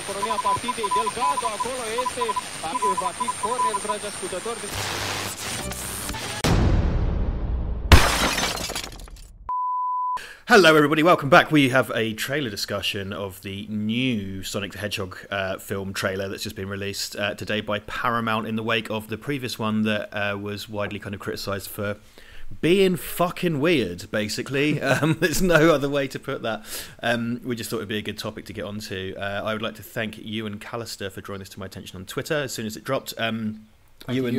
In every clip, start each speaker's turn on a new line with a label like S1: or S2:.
S1: Economia partidei Delgado, acolo este, va fi corner, dragi ascultători.
S2: Hello everybody, welcome back. We have a trailer discussion of the new Sonic the Hedgehog film trailer that's just been released today by Paramount in the wake of the previous one that was widely kind of criticised for being fucking weird, basically. There's no other way to put that. We just thought it'd be a good topic to get onto. I would like to thank Ewan Callister for drawing this to my attention on Twitter as soon as it dropped. Ewan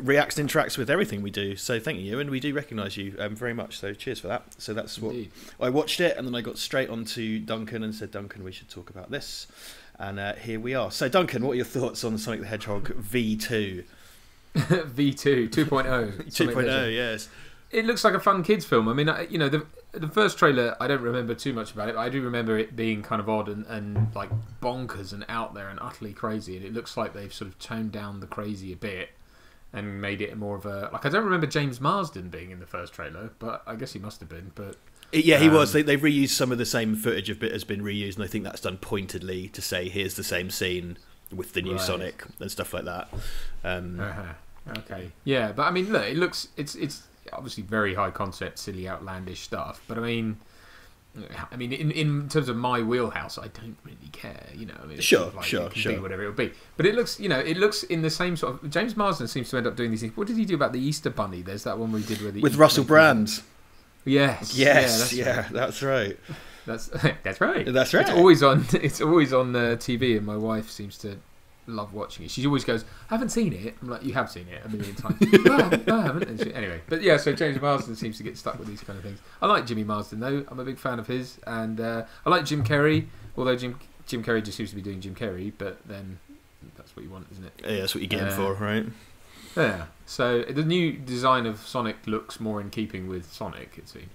S2: reacts and interacts with everything we do, so thank you, Ewan. We do recognise you very much, so cheers for that. So that's what I watched it, and then I got straight onto Duncan and said, Duncan, we should talk about this, and here we are. So Duncan, what are your thoughts on Sonic the Hedgehog V2?
S3: V2 2.0
S2: 2.0, yes.
S3: It looks like a fun kids film. I mean, you know, the first trailer, I don't remember too much about it, but I do remember it being kind of odd and like bonkers and out there and utterly crazy, and it looks like they've sort of toned down the crazy a bit and made it more of a, like, I don't remember James Marsden being in the first trailer, but I guess he must have been. But
S2: yeah, he was. They've reused some of the same footage of it has been reused, and I think that's done pointedly to say here's the same scene with the new Sonic and stuff like that.
S3: Okay, yeah, but I mean, look, it's obviously very high concept, silly, outlandish stuff. But I mean, in terms of my wheelhouse, I don't really care. You know, I mean,
S2: sure.
S3: Be whatever it'll be. But it looks, it looks in the same sort of. James Marsden seems to end up doing these things. What did he do about the Easter Bunny? There's that one where he did with
S2: Russell Brand.
S3: Yes,
S2: that's right.
S3: That's right.
S2: That's right.
S3: It's always on. It's always on TV, and my wife seems to love watching it. She always goes, I haven't seen it. I'm like, you have seen it a million times. No, I haven't. And anyway, but yeah, so James Marsden seems to get stuck with these kind of things. I like Jimmy Marsden though. I'm a big fan of his, and I like Jim Carrey. Although Jim Carrey just seems to be doing Jim Carrey, but then that's what you want, isn't it?
S2: Yeah, that's what you're getting for, right?
S3: Yeah. So the new design of Sonic looks more in keeping with Sonic, it seems.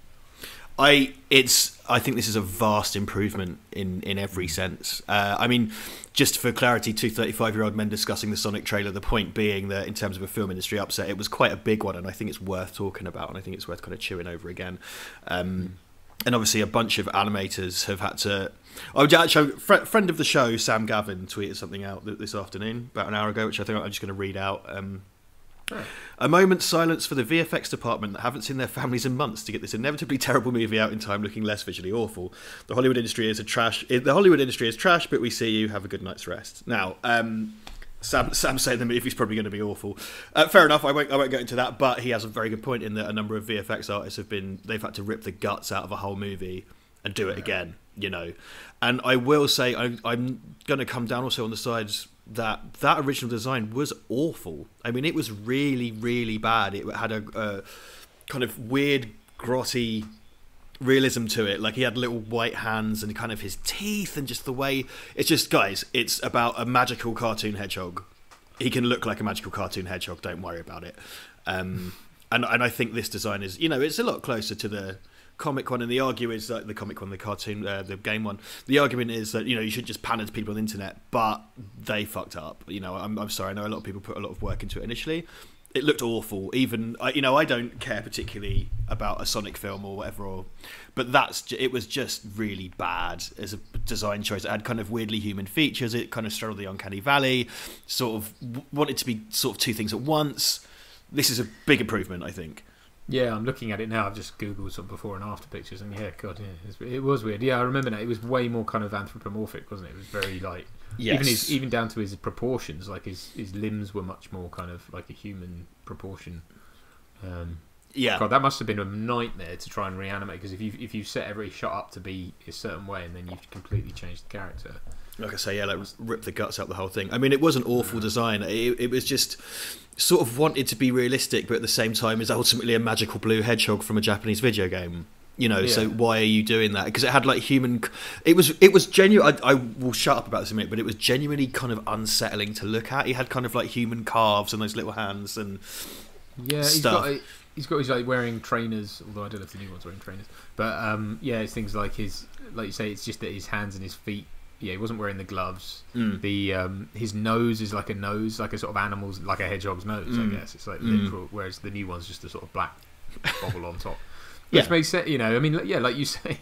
S2: I think this is a vast improvement in every sense. I mean, just for clarity, two 35-year-old men discussing the Sonic trailer, the point being that in terms of a film industry upset, it was quite a big one, and I think it's worth talking about, and I think it's worth kind of chewing over again. And obviously a bunch of animators have had to... Actually, friend of the show, Sam Gavin, tweeted something out this afternoon, about an hour ago, which I think I'm just going to read out. A moment's silence for the VFX department that haven't seen their families in months to get this inevitably terrible movie out in time looking less visually awful. The Hollywood industry is trash, but we see you. Have a good night's rest. Now, Sam's saying the movie's probably going to be awful. Fair enough. I won't go into that, but he has a very good point in that a number of VFX artists they've had to rip the guts out of a whole movie and do it again. You know, and I will say I'm going to come down also on the sides that original design was awful. I mean, it was really, really bad. It had a kind of weird, grotty realism to it. Like, he had little white hands and kind of his teeth and just the way... It's just, guys, it's about a magical cartoon hedgehog. He can look like a magical cartoon hedgehog. Don't worry about it. And I think this design is, it's a lot closer to the comic one, and the argument is that the comic one, the cartoon, the game one, the argument is that you should just pan it to people on the internet, but they fucked up. I'm sorry, I know a lot of people put a lot of work into it initially. It looked awful. Even I don't care particularly about a Sonic film or whatever, but it was just really bad as a design choice. It had kind of weirdly human features. It kind of straddled the uncanny valley. Sort of wanted to be sort of two things at once. This is a big improvement, I think.
S3: Yeah, I'm looking at it now. I've just googled some before and after pictures, and yeah, God, yeah, it was weird. Yeah, I remember that. It was way more kind of anthropomorphic, wasn't it? It was very like, even down to his proportions. Like his limbs were much more kind of like a human proportion.
S2: Yeah,
S3: God, that must have been a nightmare to try and reanimate, because if you set every shot up to be a certain way, and then you've completely changed the character.
S2: Like I say, yeah, like rip the guts out the whole thing. I mean, it was an awful design. It was just sort of wanted to be realistic, but at the same time is ultimately a magical blue hedgehog from a Japanese video game. So why are you doing that? Because it had like human... It was genuine. I will shut up about this in a minute, but it was genuinely kind of unsettling to look at. He had kind of like human calves and those little hands and stuff.
S3: He's got his like wearing trainers, although I don't know if the new one's wearing trainers. But it's things like like you say, it's just that his hands and his feet he wasn't wearing the gloves. His nose is like a nose, like a sort of animal's, like a hedgehog's nose. I guess it's like literal, whereas the new one's just a sort of black bobble on top. Which makes sense, you know. I mean, yeah, like you say,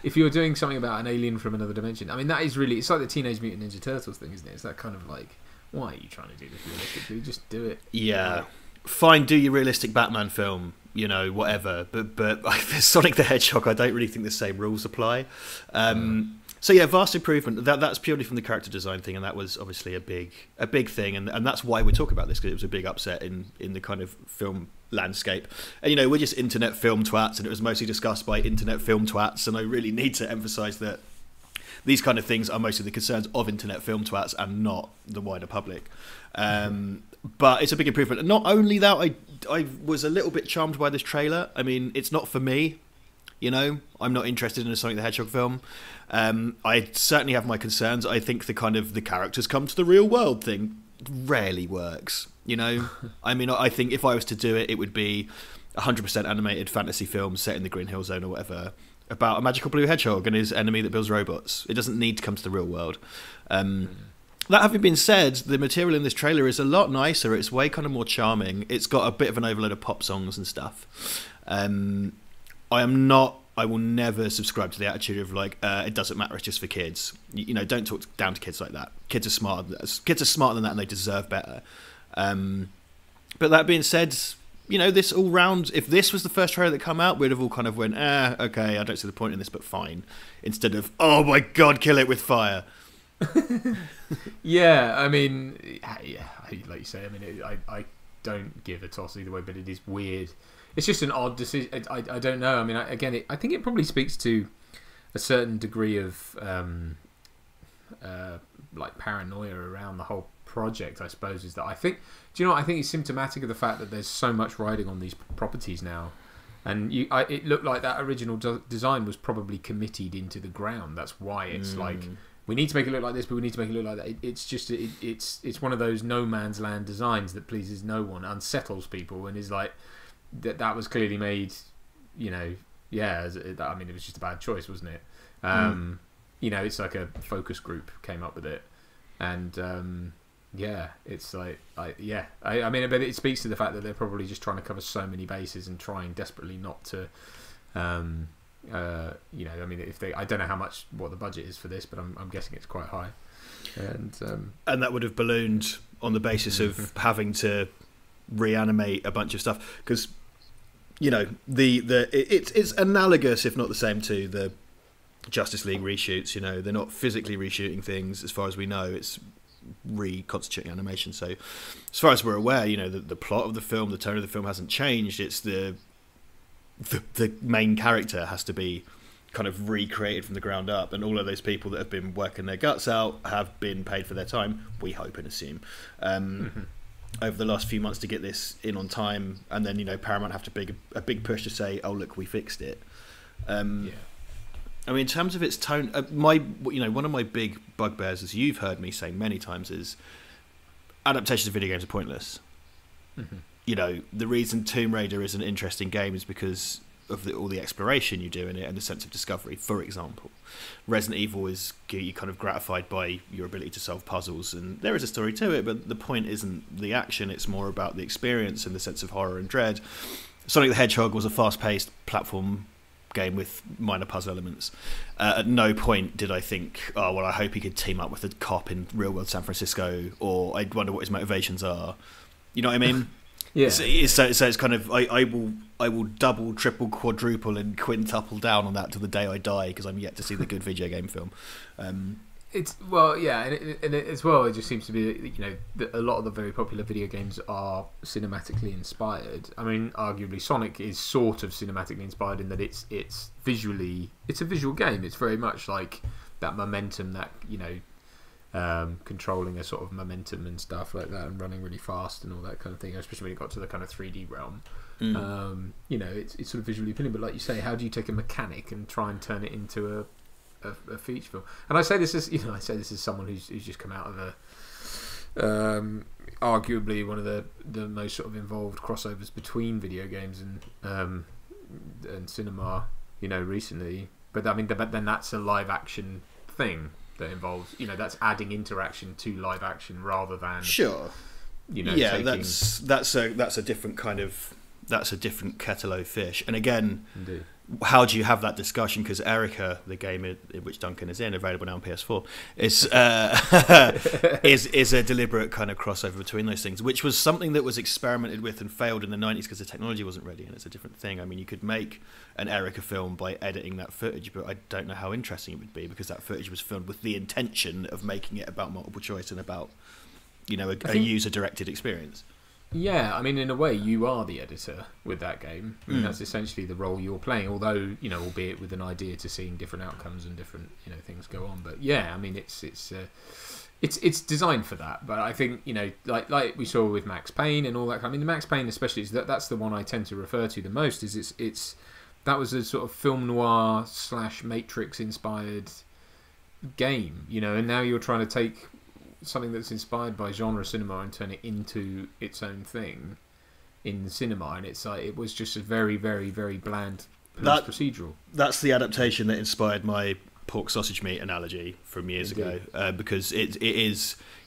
S3: if you're doing something about an alien from another dimension, I mean, that is really, it's like the Teenage Mutant Ninja Turtles thing, isn't it? It's that kind of like, why are you trying to do this realistically? Just do it.
S2: Yeah, fine, do your realistic Batman film, you know, whatever. But for Sonic the Hedgehog, I don't really think the same rules apply. So yeah, vast improvement. That's purely from the character design thing, and that was obviously a big thing, and that's why we talk about this, because it was a big upset in the kind of film landscape. And you know, we're just internet film twats, and it was mostly discussed by internet film twats, and I really need to emphasise that these kind of things are mostly the concerns of internet film twats and not the wider public. But it's a big improvement, and not only that, I was a little bit charmed by this trailer. I mean, it's not for me. You know, I'm not interested in a Sonic the Hedgehog film. I certainly have my concerns. I think the characters come to the real world thing rarely works. You know, I mean, I think if I was to do it, it would be 100% animated fantasy film set in the Green Hill Zone or whatever, about a magical blue hedgehog and his enemy that builds robots. It doesn't need to come to the real world. That having been said, the material in this trailer is a lot nicer. It's way kind of more charming. It's got a bit of an overload of pop songs and stuff. I will never subscribe to the attitude of like, it doesn't matter, it's just for kids. You know, don't talk down to kids like that. Kids are smarter than that, and they deserve better. But that being said, you know, this all round, if this was the first trailer that come out, we'd have all kind of went, okay, I don't see the point in this, but fine. Instead of, oh my god, kill it with fire.
S3: Yeah, I mean, yeah, like you say, I mean, I don't give a toss either way, but it is weird. It's just an odd decision. I don't know. I mean, I think it probably speaks to a certain degree of like paranoia around the whole project, I suppose. Is that I think, do you know what I think is symptomatic of the fact that there's so much riding on these properties now, and it looked like that original design was probably committed into the ground. That's why it's like, we need to make it look like this, but we need to make it look like that. It's just it's one of those no man's land designs that pleases no one, unsettles people, and is like, that was clearly made, you know, yeah. I mean, it was just a bad choice, wasn't it? You know, it's like a focus group came up with it, and yeah, it's like, I mean, but it speaks to the fact that they're probably just trying to cover so many bases and trying desperately not to, you know, I mean, I don't know what the budget is for this, but I'm guessing it's quite high, and
S2: that would have ballooned on the basis of having to reanimate a bunch of stuff, because you know it's analogous, if not the same, to the Justice League reshoots. You know, they're not physically reshooting things as far as we know, it's reconstituting animation. So as far as we're aware, you know, the plot of the film, the tone of the film hasn't changed. It's the main character has to be kind of recreated from the ground up, and all of those people that have been working their guts out have been paid for their time, we hope and assume, over the last few months to get this in on time. And then, you know, Paramount have to a big push to say, oh look, we fixed it. I mean, in terms of its tone, one of my big bugbears, as you've heard me say many times, is adaptations of video games are pointless. You know, the reason Tomb Raider is an interesting game is because of all the exploration you do in it and the sense of discovery. For example, Resident Evil is you kind of gratified by your ability to solve puzzles, and there is a story to it, but the point isn't the action, it's more about the experience and the sense of horror and dread. Sonic the Hedgehog was a fast-paced platform game with minor puzzle elements. At no point did I think, oh well, I hope he could team up with a cop in real-world San Francisco, or I'd wonder what his motivations are. You know what I mean?
S3: Yeah.
S2: So it's kind of, I will double, triple, quadruple, and quintuple down on that till the day I die, because I'm yet to see the good video game film.
S3: It's and as well, it just seems to be, you know, a lot of the very popular video games are cinematically inspired. I mean, arguably Sonic is sort of cinematically inspired in that it's a visual game. It's very much like that momentum, that, you know, controlling a sort of momentum and stuff like that, and running really fast and all that kind of thing, especially when it got to the kind of 3D realm. You know, it's sort of visually appealing, but like you say, how do you take a mechanic and try and turn it into a feature film? And I say this as, you know, someone who's just come out of a arguably one of the most sort of involved crossovers between video games and cinema, you know, recently. But I mean, but then that's a live action thing. that involves, that's adding interaction to live action rather than
S2: sure.
S3: Yeah, taking...
S2: that's a different kind of kettle of fish. And again,
S3: Indeed.
S2: How do you have that discussion? Because Erica, the game in which Duncan is in, available now on PS4, is a deliberate kind of crossover between those things, which was something that was experimented with and failed in the 90s because the technology wasn't ready, and it's a different thing. I mean, you could make an Erica film by editing that footage, but I don't know how interesting it would be because that footage was filmed with the intention of making it about multiple choice and about a user-directed experience.
S3: Yeah, I mean, in a way, you are the editor with that game. I mean, that's essentially the role you're playing, although, albeit with an idea to seeing different outcomes and different, things go on. But yeah, I mean, it's designed for that. But I think, like we saw with Max Payne and all that. I mean, the Max Payne especially, that's the one I tend to refer to the most. That was a sort of film noir / Matrix inspired game, and now you're trying to take something that's inspired by genre cinema and turn it into its own thing in the cinema, and it's like it was just a very, very, very bland procedural. That's
S2: the adaptation that inspired my pork sausage meat analogy from years ago, because it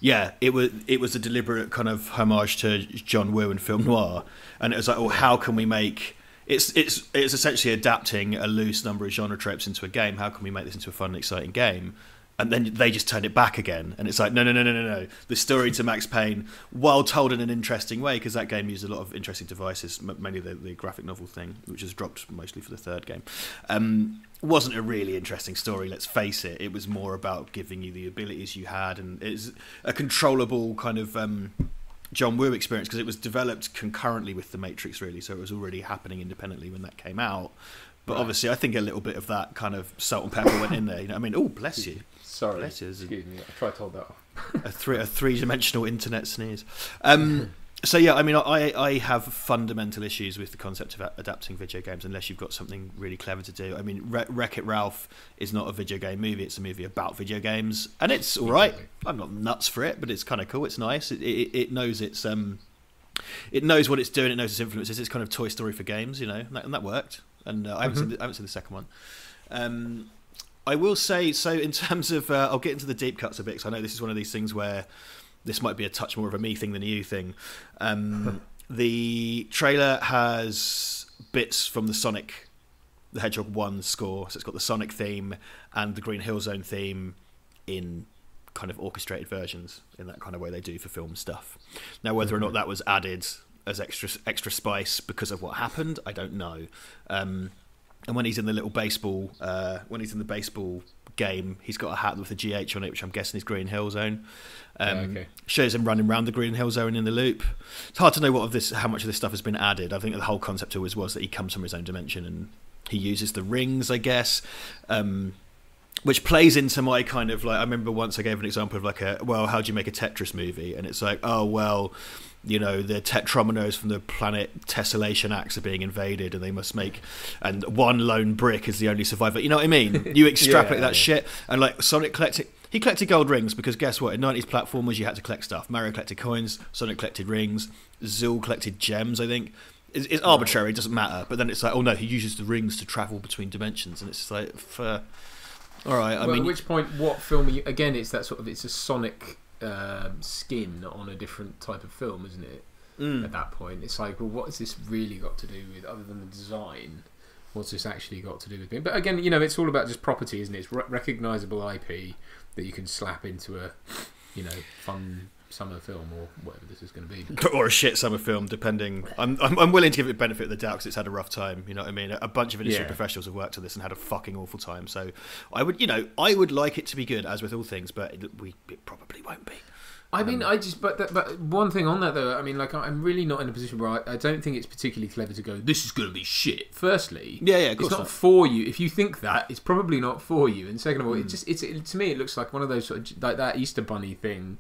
S2: was a deliberate kind of homage to John Woo and film noir, and it was like, how can we make it's essentially adapting a loose number of genre tropes into a game. How can we make this into a fun and exciting game? And then they just turned it back again, and it's like no. The story to Max Payne, while told in an interesting way, because that game used a lot of interesting devices, mainly the graphic novel thing, which was dropped mostly for the third game, wasn't a really interesting story. Let's face it; it was more about giving you the abilities you had, and it's a controllable kind of John Woo experience because it was developed concurrently with The Matrix, really, so it was already happening independently when that came out. But obviously, I think a little bit of that kind of salt and pepper went in there. I mean, oh, bless you.
S3: Sorry, excuse me. I tried to hold that off.
S2: a three-dimensional internet sneeze. So yeah, I mean, I have fundamental issues with the concept of adapting video games unless you've got something really clever to do. I mean, Wreck-It Ralph is not a video game movie; it's a movie about video games, and it's all right. I'm not nuts for it, but it's kind of cool. It's nice. It knows its it knows what it's doing. It knows its influences. It's kind of Toy Story for games, and that worked. And I haven't seen the second one. I will say, so in terms of, I'll get into the deep cuts a bit, because I know this is one of these things where this might be a touch more of a me thing than a you thing. The trailer has bits from the Sonic the Hedgehog 1 score, so it's got the Sonic theme and the Green Hill Zone theme in kind of orchestrated versions, in that kind of way they do for film stuff. Now, whether or not that was added as extra spice because of what happened, I don't know. And when he's in the little baseball, game, he's got a hat with a GH on it, which I'm guessing is Green Hill Zone. Shows him running around the Green Hill Zone in the loop. It's hard to know how much of this stuff has been added. I think the whole concept always was that he comes from his own dimension and he uses the rings, I guess. Which plays into my kind of like, I remember once I gave an example of like how do you make a Tetris movie? And it's like, oh, well, the tetrominos from the planet Tessellation Axe are being invaded and they must and one lone brick is the only survivor. You know what I mean? You extrapolate that shit. And like Sonic he collected gold rings because guess what? In 90s platformers, you had to collect stuff. Mario collected coins, Sonic collected rings, Zool collected gems, I think. It's arbitrary, it doesn't matter. But then it's like, oh no, he uses the rings to travel between dimensions. And it's just like, all right. I mean,
S3: at which point, what film are you? Again, it's that sort of, it's a Sonic skin on a different type of film, isn't it? At that point, it's like, well, what has this really got to do with, other than the design? What's this actually got to do with me? But again, it's all about just property, isn't it? It's recognisable IP that you can slap into a, fun summer film or whatever this is going to be,
S2: or a shit summer film, depending. I'm willing to give it the benefit of the doubt because it's had a rough time. You know what I mean? A bunch of industry professionals have worked on this and had a fucking awful time. So I would like it to be good, as with all things, but it probably won't be.
S3: I mean, but one thing on that though, I mean, like, I'm really not in a position where I don't think it's particularly clever to go, this is going to be shit. Firstly,
S2: of course
S3: it's not for you. If you think that, it's probably not for you. And second of all, to me, it looks like one of those sort of, like that Easter Bunny thing,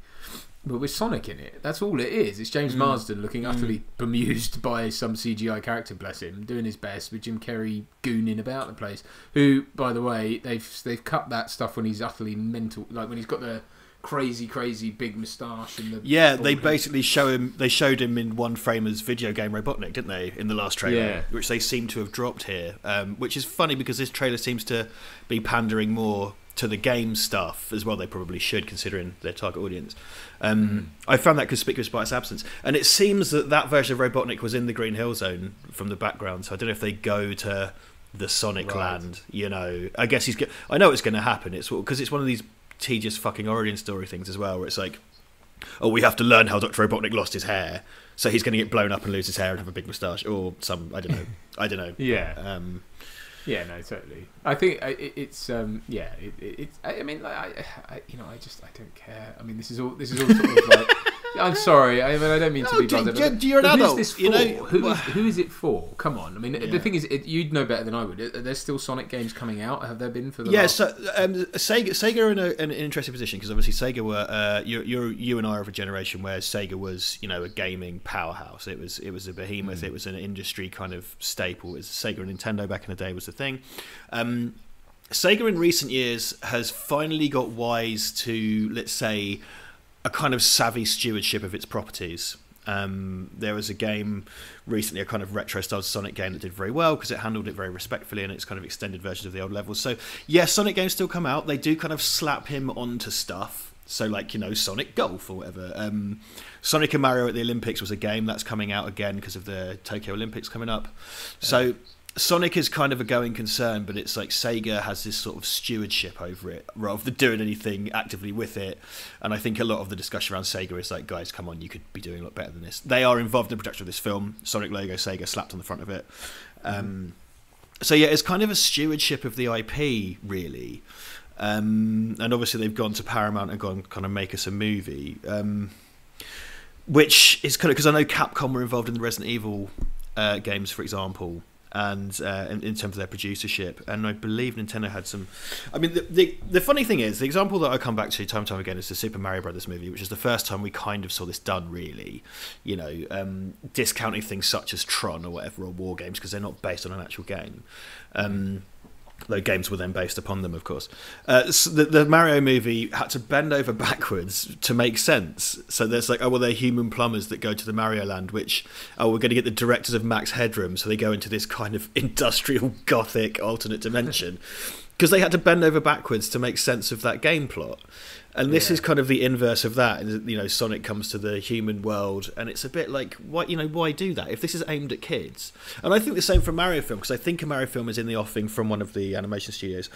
S3: but with Sonic in it. That's all it is. It's James Marsden looking utterly bemused by some CGI character, bless him, doing his best with Jim Carrey gooning about the place. Who, by the way, they've cut that stuff when he's utterly mental, like when he's got the crazy big moustache and the
S2: they basically showed him in one frame as video game Robotnik, didn't they, in the last trailer, which they seem to have dropped here, which is funny because this trailer seems to be pandering more to the game stuff as well. They probably should, considering their target audience. I found that conspicuous by its absence, and it seems that version of Robotnik was in the Green Hill Zone from the background. So I don't know if they go to the Sonic land. You know, I guess I know it's going to happen. It's because it's one of these tedious fucking origin story things as well, where it's like, oh, we have to learn how Dr. Robotnik lost his hair, so he's going to get blown up and lose his hair and have a big moustache, or some, I don't know.
S3: Yeah. Yeah, no, totally. I think it's I mean, like, I don't care. I mean, this is all sort of like. I'm sorry. I mean, I don't mean to be blunt.
S2: You're an adult.
S3: Who's this for?
S2: You know,
S3: who is it for? Come on. I mean, the thing is, you'd know better than I would. Are there still Sonic games coming out? Have there been for the?
S2: Yeah. So Sega are in an interesting position, because obviously Sega were you and I are of a generation where Sega was, you know, a gaming powerhouse. It was a behemoth. It was an industry kind of staple. It was Sega and Nintendo back in the day was the thing. Sega in recent years has finally got wise to, let's say, a kind of savvy stewardship of its properties. There was a game recently, a kind of retro-style Sonic game that did very well because it handled it very respectfully, and it's kind of extended versions of the old levels. So, yeah, Sonic games still come out. They do kind of slap him onto stuff. So, like, you know, Sonic Golf or whatever. Sonic and Mario at the Olympics was a game that's coming out again because of the Tokyo Olympics coming up. So Sonic is kind of a going concern, but it's like Sega has this sort of stewardship over it rather than doing anything actively with it. And I think a lot of the discussion around Sega is like, guys, come on, you could be doing a lot better than this. They are involved in the production of this film. Sonic logo, Sega slapped on the front of it. So yeah, it's kind of a stewardship of the IP, really. And obviously they've gone to Paramount and gone kind of make us a movie. Which is kind of, because I know Capcom were involved in the Resident Evil games, for example, and in terms of their producership, and I believe Nintendo had some. I mean, the funny thing is, the example that I come back to time and time again is the Super Mario Brothers movie, which is the first time we kind of saw this done, really. You know, discounting things such as Tron or whatever, or War Games, because they're not based on an actual game. Though games were then based upon them, of course. So the Mario movie had to bend over backwards to make sense. So there's like, oh, well, they're human plumbers that go to the Mario Land, which, oh, we're going to get the directors of Max Headroom, so they go into this kind of industrial, gothic, alternate dimension. Because they had to bend over backwards to make sense of that game plot. And this is kind of the inverse of that. You know, Sonic comes to the human world, and it's a bit like, why do that if this is aimed at kids? And I think the same for Mario film, because I think a Mario film is in the offing from one of the animation studios.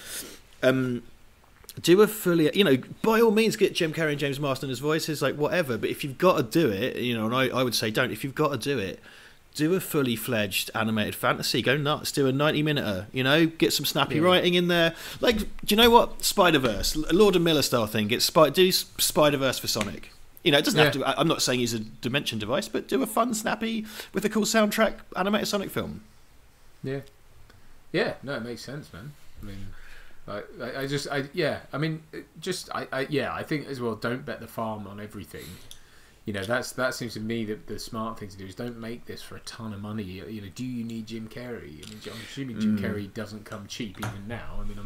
S2: Do a fully, you know, by all means, get Jim Carrey and James Marsden as voices, like whatever. But if you've got to do it, you know, and I would say don't. If you've got to do it, do a fully fledged animated fantasy. Go nuts. Do a 90-minute. You know, get some snappy writing in there. Like, do you know what? Spider-Verse, Lord and Miller style thing. Do Spider-Verse for Sonic. You know, it doesn't have to. I'm not saying he's a Dimension device, but do a fun, snappy, with a cool soundtrack animated Sonic film. Yeah. Yeah. No, it makes sense, man. I mean, I think as well. Don't bet the farm on everything. You know, that seems to me the smart thing to do is don't make this for a ton of money. You know, do you need Jim Carrey? I mean, I'm assuming Jim Carrey doesn't come cheap even now. I mean,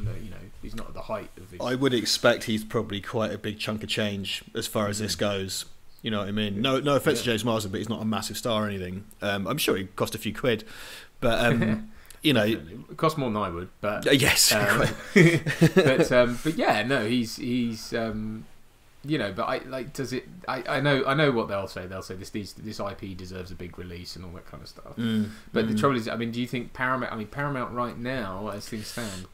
S2: he's not at the height of his. I would expect he's probably quite a big chunk of change as far as this goes. You know what I mean? No offense to James Marsden, but he's not a massive star or anything. I'm sure he cost a few quid, but you know,
S3: it costs more than I would. But
S2: yes,
S3: but yeah, no, he's. You know, but I know what they'll say. They'll say this IP deserves a big release and all that kind of stuff. But the trouble is, I mean, do you think Paramount right now, as things stand,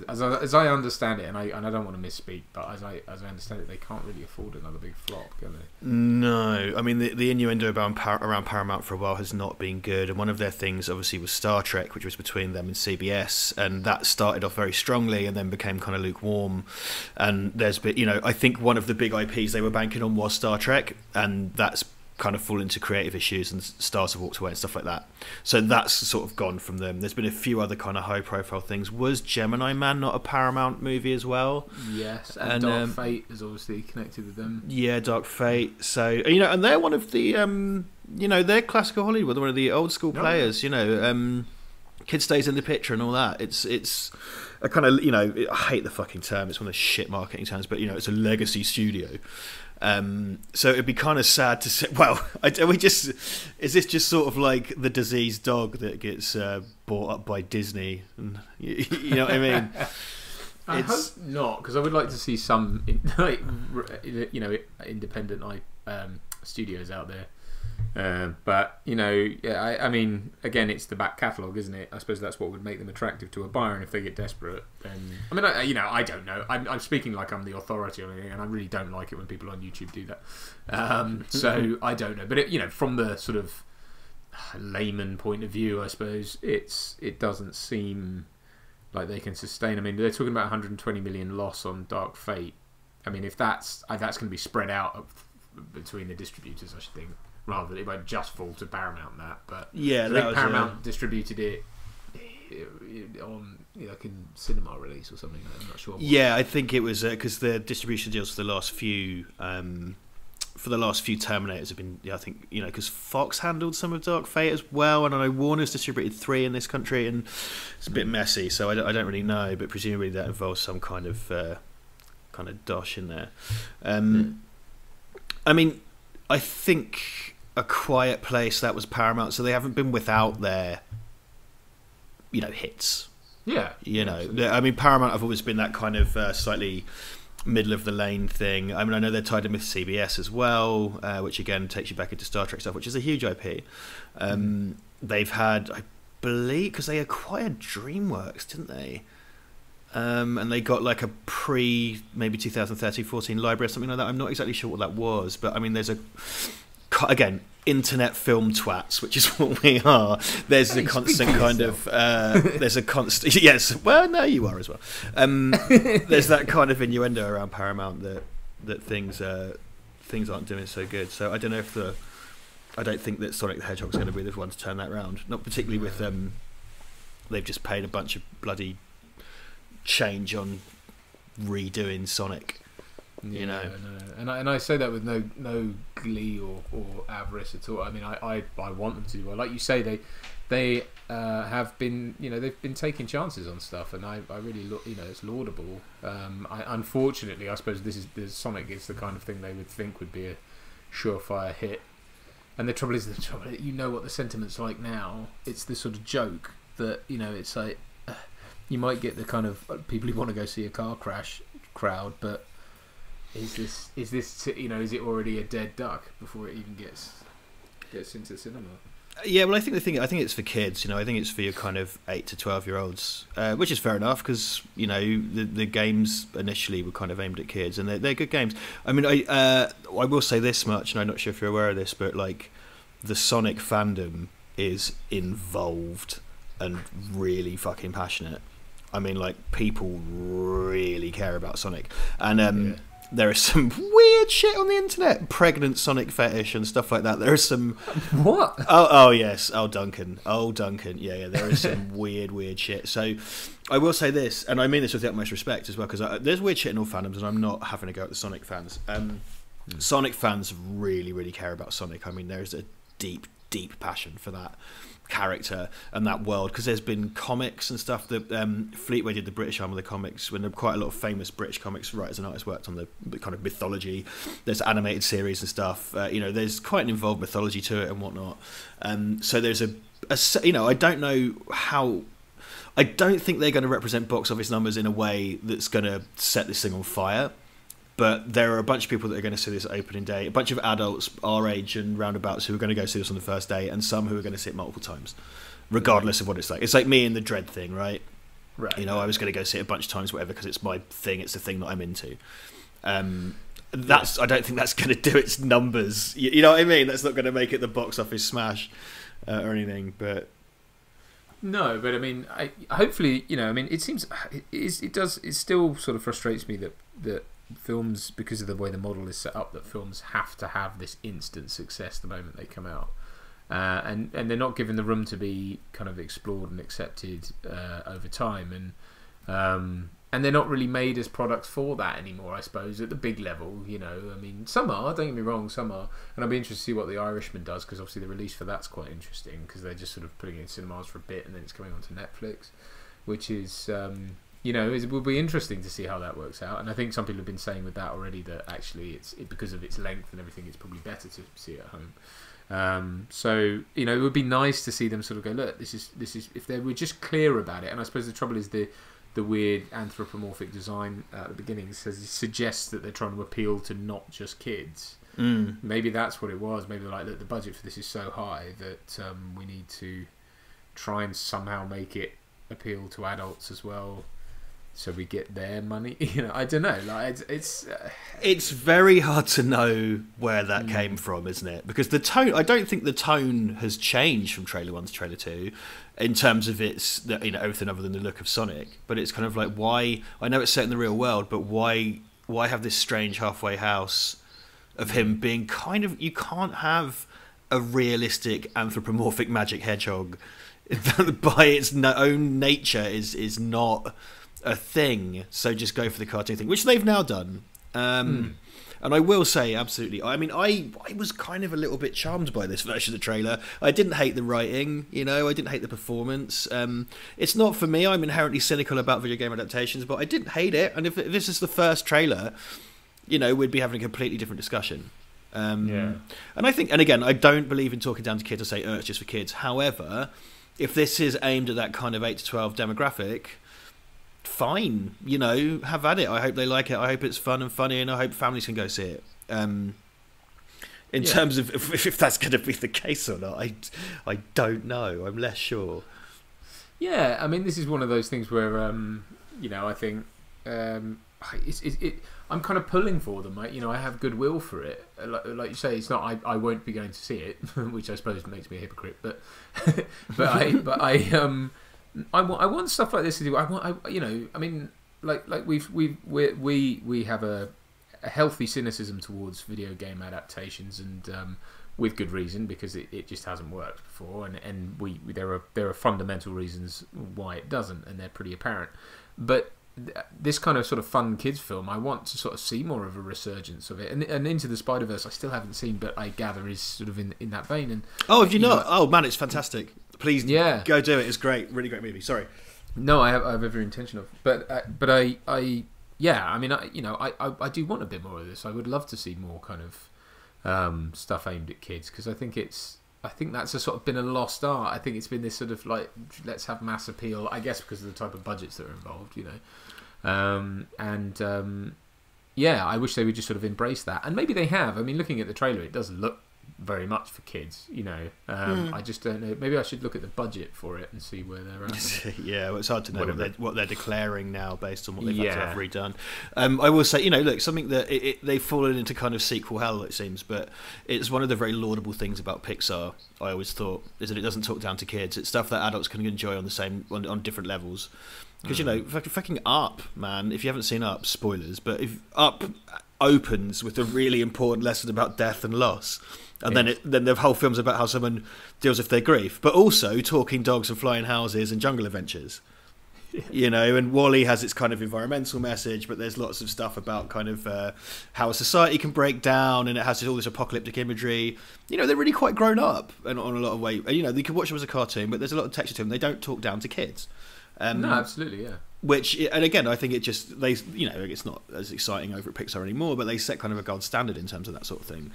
S3: as I understand it, and I don't want to misspeak, but as I understand it, they can't really afford another big flop, can they?
S2: No, I mean the innuendo around Paramount for a while has not been good, and one of their things obviously was Star Trek, which was between them and CBS, and that started off very strongly and then became kind of lukewarm. And there's been, you know, I think one of the big IPs they were banking on was Star Trek, and that's kind of fallen into creative issues and stars have walked away and stuff like that. So that's sort of gone from them. There's been a few other kind of high profile things. Was Gemini Man not a Paramount movie as well?
S3: Yes, and Dark Fate is obviously connected with them.
S2: Yeah, Dark Fate. So, you know, and they're one of the you know, they're classical Hollywood, one of the old school players, you know, Kid Stays in the Picture and all that. It's a kind of, you know, I hate the fucking term, it's one of the shit marketing terms, but you know, it's a legacy studio. So it'd be kind of sad to say, well, is this just sort of like the diseased dog that gets bought up by Disney? And, you know what I mean?
S3: I hope not, because I would like to see some, independent studios out there. But I mean, again, it's the back catalogue, isn't it? I suppose that's what would make them attractive to a buyer. And if they get desperate, then I don't know. I'm speaking like I'm the authority on it, and I really don't like it when people on YouTube do that. So I don't know, but from the sort of layman point of view, I suppose it doesn't seem like they can sustain. I mean, they're talking about 120 million loss on Dark Fate. I mean, if that's going to be spread out between the distributors, I should think, rather than it won't just fall to Paramount but
S2: yeah,
S3: I think Paramount distributed it on like in cinema release or something. I'm not sure.
S2: Yeah, I think it was because the distribution deals for the last few Terminators have been, I think, because Fox handled some of Dark Fate as well, and I know Warner's distributed 3 in this country, and it's a bit messy, so I don't really know, but presumably that involves some kind of dosh in there. I mean, I think A Quiet Place, that was Paramount, so they haven't been without their hits.
S3: Yeah.
S2: I mean, Paramount have always been that kind of slightly middle of the lane thing. I mean, I know they're tied in with CBS as well, which again takes you back into Star Trek stuff, which is a huge IP. They've had, I believe, because they acquired DreamWorks, didn't they? And they got like a maybe 2013-14 library or something like that. I'm not exactly sure what that was, but I mean, there's again, internet film twats, which is what we are. There's a constant kind of there's a constant yes, well, no, you are as well. There's that kind of innuendo around Paramount that things aren't doing so good. So I don't know I don't think that Sonic the Hedgehog is going to be the one to turn that round, not particularly with they've just paid a bunch of bloody change on redoing Sonic.
S3: No. And I say that with no glee or avarice at all. I mean, I want them to do well. Like you say, they have been, they've been taking chances on stuff, and I really look, it's laudable. Unfortunately, I suppose the Sonic is the kind of thing they would think would be a surefire hit. And the trouble is, what the sentiment's like now. It's this sort of joke that it's like you might get the kind of people who want to go see a car crash crowd, but is this is it already a dead duck before it even gets into cinema?
S2: Yeah, well, I think it's for kids. I think it's for your kind of 8 to 12-year-olds, which is fair enough because the games initially were kind of aimed at kids, and they're good games. I mean, I will say this much, and I'm not sure if you're aware of this, but like the Sonic fandom is involved and really fucking passionate. I mean, like people really care about Sonic, and there is some weird shit on the internet, pregnant Sonic fetish and stuff like that. There is some
S3: what?
S2: Oh yes, Duncan, yeah. There is some weird shit. So I will say this, and I mean this with the utmost respect as well, because there's weird shit in all fandoms, and I'm not having to go at the Sonic fans. Sonic fans really care about Sonic. I mean, there's a deep passion for that character and that world, because there's been comics and stuff that Fleetway did the British arm of the comics, when there quite a lot of famous British comics writers and artists worked on the kind of mythology. There's animated series and stuff, there's quite an involved mythology to it and whatnot, so there's I don't know how, I don't think they're going to represent box office numbers in a way that's going to set this thing on fire. But there are a bunch of people that are going to see this opening day, a bunch of adults our age and roundabouts who are going to go see this on the first day, and some who are going to see it multiple times, regardless of what it's like. It's like me and the Dread thing, right? Right. I was going to go see it a bunch of times, whatever, because it's my thing. It's the thing that I'm into. I don't think that's going to do its numbers. You know what I mean? That's not going to make it the box office smash or anything. But
S3: no, but I mean, hopefully, it seems it still sort of frustrates me that films, because of the way the model is set up, that films have to have this instant success the moment they come out, and they're not given the room to be kind of explored and accepted over time, and they're not really made as products for that anymore, I suppose, at the big level. I mean, some are, don't get me wrong, some are, and I'll be interested to see what The Irishman does, because obviously the release for that's quite interesting, because they're just sort of putting it in cinemas for a bit and then it's coming onto Netflix, which is it will be interesting to see how that works out. And I think some people have been saying with that already that actually because of its length and everything, it's probably better to see it at home. So it would be nice to see them sort of go, look, this is if they were just clear about it. And I suppose the trouble is the the weird anthropomorphic design at the beginning suggests that they're trying to appeal to not just kids. Maybe that's what it was. Maybe like the budget for this is so high that we need to try and somehow make it appeal to adults as well, so we get their money. I don't know. Like
S2: it's very hard to know where that came from, isn't it? Because the tone, I don't think the tone has changed from trailer 1 to trailer 2 in terms of its everything other than the look of Sonic. But it's kind of like, why? I know it's set in the real world, but why have this strange halfway house of him being kind of... You can't have a realistic anthropomorphic magic hedgehog by its own nature is not a thing, so just go for the cartoon thing, which they've now done. And I will say, absolutely, I mean, I was kind of a little bit charmed by this version of the trailer. I didn't hate the writing, I didn't hate the performance. It's not for me. I'm inherently cynical about video game adaptations, but I didn't hate it. And if this is the first trailer, we'd be having a completely different discussion. And I think, and again, I don't believe in talking down to kids or say, it's just for kids. However, if this is aimed at that kind of 8 to 12 demographic, fine, have at it. I hope they like it. I hope it's fun and funny, and I hope families can go see it. In terms of if that's going to be the case or not, I don't know. I'm less sure.
S3: Yeah, I mean, this is one of those things where I think I'm kind of pulling for them. I have goodwill for it. Like you say, it's not. I won't be going to see it, which I suppose makes me a hypocrite. But I want stuff like this to do. I mean, like we have a healthy cynicism towards video game adaptations, and with good reason, because it just hasn't worked before, and there are fundamental reasons why it doesn't, and they're pretty apparent. But this kind of sort of fun kids film, I want to sort of see more of a resurgence of it. And Into the Spider-Verse I still haven't seen, but I gather is sort of in that vein. And
S2: have you not? Oh man, it's fantastic. Please go do it. It's great. Really great movie. Sorry.
S3: No, I have every intention of. But I mean, I do want a bit more of this. I would love to see more kind of stuff aimed at kids, because I think that's a sort of been a lost art. I think it's been this sort of like, let's have mass appeal, I guess because of the type of budgets that are involved, I wish they would just sort of embrace that, and maybe they have. I mean, looking at the trailer, it does look very much for kids, I just don't know. Maybe I should look at the budget for it and see where they're at.
S2: Yeah, well, it's hard to know what they're declaring now based on what they've had to have redone. I will say, look, something that they've fallen into kind of sequel hell, it seems, but it's one of the very laudable things about Pixar, I always thought, is that it doesn't talk down to kids. It's stuff that adults can enjoy on different levels. Because fucking Up, man. If you haven't seen Up, spoilers, but if Up opens with a really important lesson about death and loss, and then the whole film's about how someone deals with their grief, but also talking dogs and flying houses and jungle adventures. And WALL-E has its kind of environmental message, but there's lots of stuff about kind of how a society can break down, and it has all this apocalyptic imagery. They're really quite grown up and on a lot of ways. You can watch them as a cartoon, but there's a lot of texture to them. They don't talk down to kids.
S3: No, absolutely, yeah.
S2: Which, and again, I think it just, it's not as exciting over at Pixar anymore, but they set kind of a gold standard in terms of that sort of thing.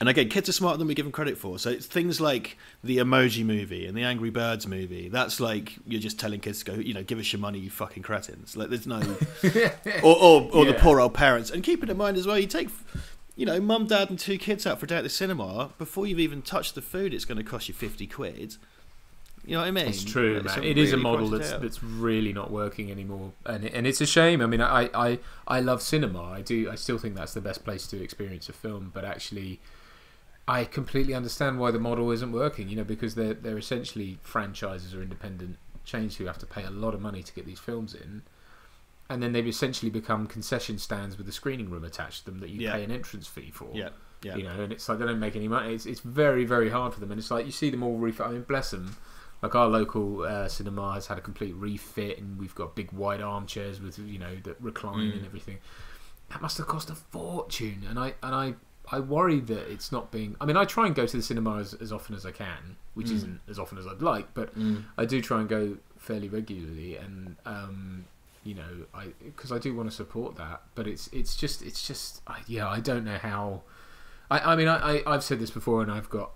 S2: And again, kids are smarter than we give them credit for. So it's things like the Emoji Movie and the Angry Birds movie. That's like, you're just telling kids to go, give us your money, you fucking cretins. Like, there's no... or the poor old parents. And keep it in mind as well, you take... mum, dad and 2 kids out for a day at the cinema, before you've even touched the food, it's going to cost you 50 quid. You know what I mean?
S3: It's true, man. It is a model that's really not working anymore, and it's a shame. I mean, I love cinema. I still think that's the best place to experience a film. But actually, I completely understand why the model isn't working. Because they're essentially franchises or independent chains who have to pay a lot of money to get these films in, and then they've essentially become concession stands with a screening room attached to them that you pay an entrance fee for. Yeah. And it's like they don't make any money. It's very, very hard for them, and it's like you see them all I mean, bless them. Like our local cinema has had a complete refit, and we've got big wide armchairs with that recline and everything. That must have cost a fortune, and I worry that it's not being. I mean, I try and go to the cinema as often as I can, which isn't as often as I'd like, but I do try and go fairly regularly, and because I do want to support that. But it's just I don't know how. I mean, I've said this before, and I've got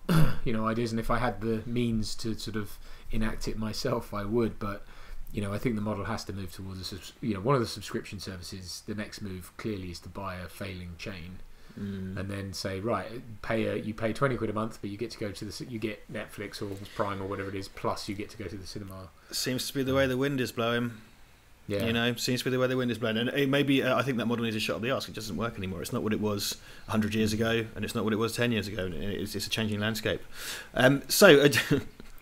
S3: ideas, and if I had the means to sort of enact it myself, I would. But I think the model has to move towards one of the subscription services. The next move clearly is to buy a failing chain, and then say, right, you pay 20 quid a month, but you get to go to you get Netflix or Prime or whatever it is, plus you get to go to the cinema.
S2: Seems to be the way the wind is blowing.
S3: Yeah.
S2: Seems to be the way the wind is blowing. And it maybe I think that model needs a shot up the arse. It doesn't work anymore. It's not what it was 100 years ago, and it's not what it was 10 years ago. It's a changing landscape. So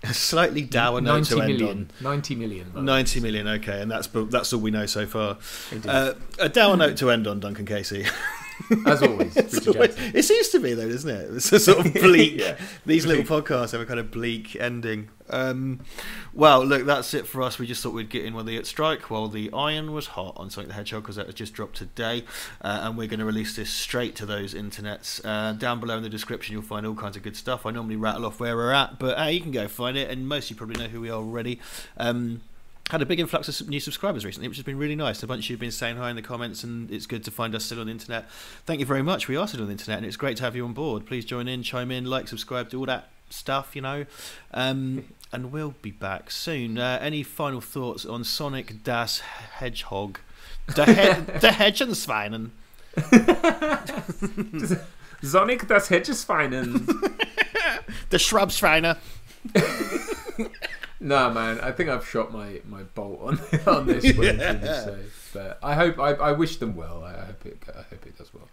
S2: a slightly dour note to end on.
S3: 90 million.
S2: 90 million, okay, and that's all we know so far. A dour note to end on, Duncan Casey.
S3: As always,
S2: it seems to be though, doesn't it? It's a sort of bleak. These little podcasts have a kind of bleak ending. Well, look, that's it for us. We just thought we'd get in while the strike, while the iron was hot on Sonic the Hedgehog, because that has just dropped today, and we're going to release this straight to those internets. Down below in the description, you'll find all kinds of good stuff. I normally rattle off where we're at, but you can go find it, and most of you probably know who we are already. Had a big influx of new subscribers recently, which has been really nice. A bunch of you have been saying hi in the comments, and it's good to find us still on the internet. Thank you very much. We are still on the internet, and it's great to have you on board. Please join in, chime in, like, subscribe, do all that stuff, And we'll be back soon. Any final thoughts on Sonic das Hedgehog? Der Hedgensweinen.
S3: Sonic das Hedgensweinen.
S2: Der Schrubschweiner.
S3: No, man, I think I've shot my bolt on this one. So, but I wish them well. I hope it does well.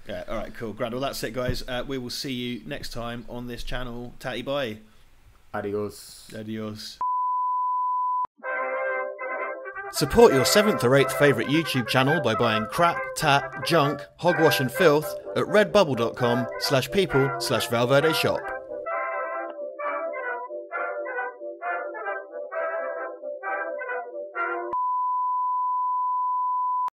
S2: Yeah, all right, cool, grand. Well, that's it, guys. We will see you next time on this channel. Tatty bye.
S3: Adios.
S2: Support your 7th or 8th favourite YouTube channel by buying crap, tat, junk, hogwash and filth at redbubble.com/people/Val Verde Shop.